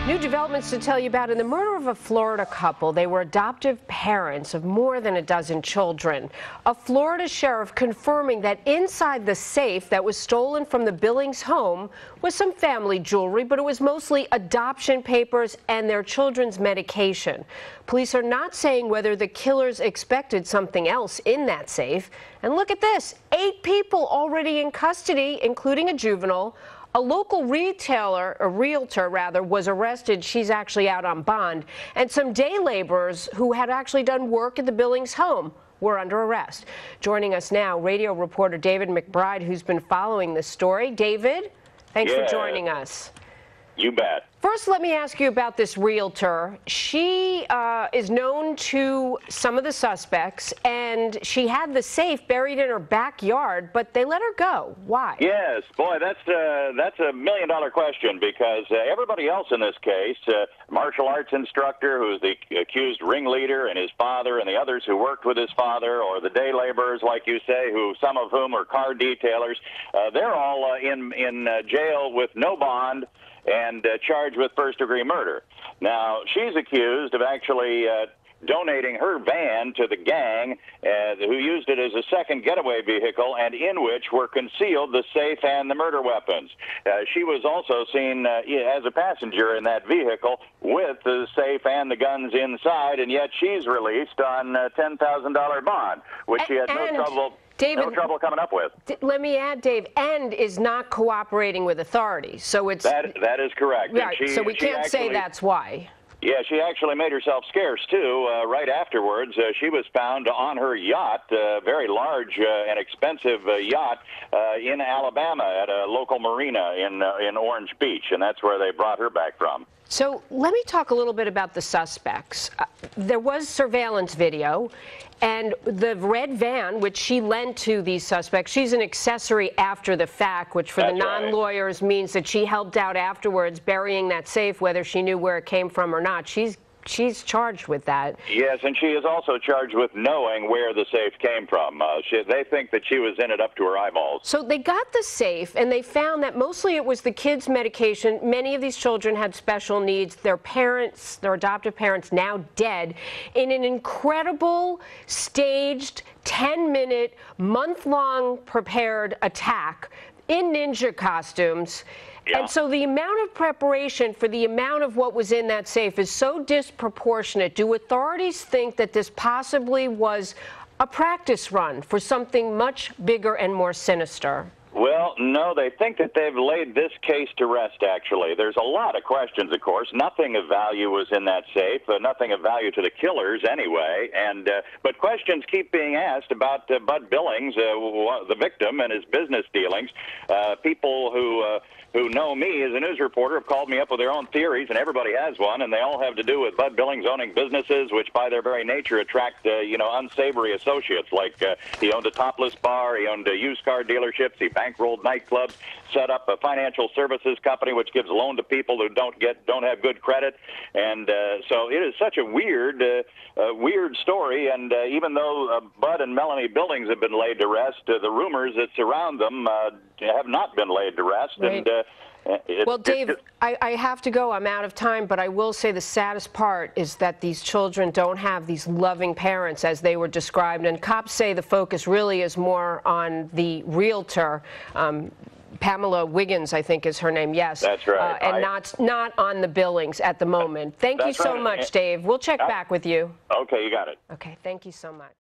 New developments to tell you about in the murder of a Florida couple. They were adoptive parents of more than a dozen children. A Florida sheriff confirming that inside the safe that was stolen from the Billings home was some family jewelry, but it was mostly adoption papers and their children's medication. Police are not saying whether the killers expected something else in that safe. And look at this, 8 people already in custody, including a juvenile. A local realtor was arrested. She's actually out on bond. And some day laborers who had actually done work at the Billings home were under arrest. Joining us now, radio reporter David McBride, who's been following this story. David, thanks for joining us. You bet. First, let me ask you about this realtor. She is known to some of the suspects, and she had the safe buried in her backyard, but they let her go. Why? Yes, boy, that's a million-dollar question, because everybody else in this case, martial arts instructor who's the accused ringleader, and his father, and the others who worked with his father, or the day laborers, like you say, who some of whom are car detailers, they're all in jail with no bond and charged with first-degree murder. Now, she's accused of actually donating her van to the gang who used it as a second getaway vehicle, and in which were concealed the safe and the murder weapons. She was also seen as a passenger in that vehicle with the safe and the guns inside, and yet she's released on a $10,000 bond, which she had no trouble coming up with. Let me add, Dave, and is not cooperating with authorities. So it's that is correct. Right, so we can't say that's why. Yeah, she actually made herself scarce, too, right afterwards. She was found on her yacht, a very large and expensive yacht in Alabama at a local marina in Orange Beach, and that's where they brought her back from. So let me talk a little bit about the suspects. There was surveillance video, and the red van, which she lent to these suspects, she's an accessory after the fact, which for the non-lawyers means that she helped out afterwards burying that safe, whether she knew where it came from or not. She's charged with that. Yes, and she is also charged with knowing where the safe came from. They think that she was in it up to her eyeballs. So they got the safe, and they found that mostly it was the kids' medication. Many of these children had special needs. Their parents, their adoptive parents, now dead, in an incredible, staged, 10-minute, month-long prepared attack in ninja costumes. Yeah. And so the amount of preparation for the amount of what was in that safe is so disproportionate. Do authorities think that this possibly was a practice run for something much bigger and more sinister? Well, no, they think that they've laid this case to rest, actually. There's a lot of questions, of course. Nothing of value was in that safe, nothing of value to the killers anyway. But questions keep being asked about Bud Billings, the victim, and his business dealings. People who know me as a news reporter have called me up with their own theories, and everybody has one, and they all have to do with Bud Billings owning businesses which by their very nature attract, unsavory associates. Like he owned a topless bar, he owned used car dealerships, he bankrolled nightclubs, set up a financial services company which gives loan to people who don't have good credit. And so it is such a weird story, and even though Bud and Melanie Billings have been laid to rest, the rumors that surround them have not been laid to rest. Right. Well, Dave, I have to go. I'm out of time, but I will say the saddest part is that these children don't have these loving parents as they were described, and cops say the focus really is more on the realtor, Pamela Wiggins, I think is her name, yes. That's right. And not on the Billings at the moment. Thank you so much, Dave. We'll check back with you. Okay, you got it. Okay, thank you so much.